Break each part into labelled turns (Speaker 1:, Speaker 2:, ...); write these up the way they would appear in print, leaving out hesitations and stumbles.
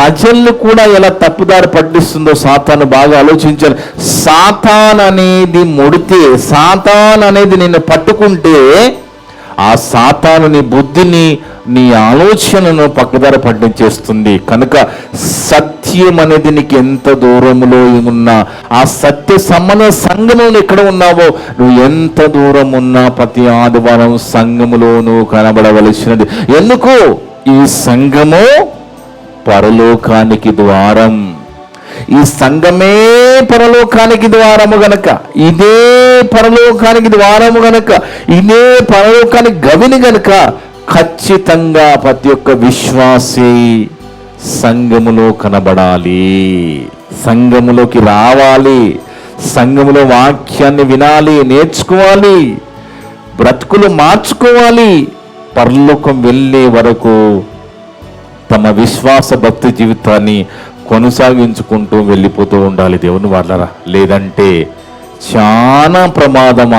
Speaker 1: ప్రజల్ని కూడా ఎలా తప్పుదారి పట్టిస్తుందో సాతాను బాగా ఆలోచించాలి. సాతాన్ అనేది ముడితే, సాతాన్ అనేది నిన్ను పట్టుకుంటే, ఆ సాతాను నీ బుద్ధిని, నీ ఆలోచనను పక్కదారి పట్టించేస్తుంది. కనుక సత్యం అనేది నీకు ఎంత దూరంలో ఉన్నా, ఆ సత్య సంబంధ సంఘములో ఎక్కడ ఉన్నావో, నువ్వు ఎంత దూరం ఉన్నా ప్రతి ఆదివారం సంఘములో నువ్వు కనబడవలసినది. ఎందుకు? ఈ సంఘము పరలోకానికి ద్వారం. ఈ సంఘమే పరలోకానికి ద్వారము గనక, ఇదే పరలోకానికి ద్వారము గనక, ఇదే పరలోకానికి గవిని గనక, ఖచ్చితంగా ప్రతి ఒక్క విశ్వాసి సంఘములో కనబడాలి, సంఘములోకి రావాలి, సంఘములో వాక్యాన్ని వినాలి, నేర్చుకోవాలి, బ్రతుకులు మార్చుకోవాలి. పరలోకం వెళ్ళే వరకు తమ విశ్వాస భక్తి జీవితాన్ని కొనసాగించుకుంటూ వెళ్ళిపోతూ ఉండాలి దేవుని వాళ్ళరా. లేదంటే చాలా ప్రమాదం.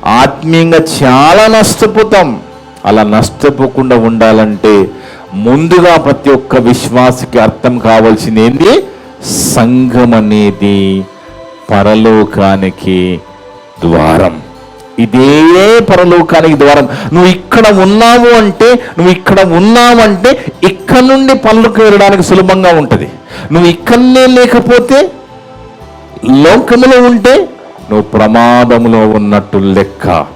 Speaker 1: ఆత్మీయంగా చాలా నష్టపోతాం. అలా నష్టపోకుండా ఉండాలంటే ముందుగా ప్రతి ఒక్క విశ్వాసికి అర్థం కావాల్సింది ఏంటి? సంఘం అనేది పరలోకానికి ద్వారం. ఇదే పరలోకానికి ద్వారం. నువ్వు ఇక్కడ ఉన్నావంటే ఇక్కడ నుండి పరలోకి వెళ్ళడానికి సులభంగా ఉంటుంది. నువ్వు ఇక్కడనే లేకపోతే, లోకములో ఉంటే నువ్వు ప్రమాదములో ఉన్నట్టు లెక్క.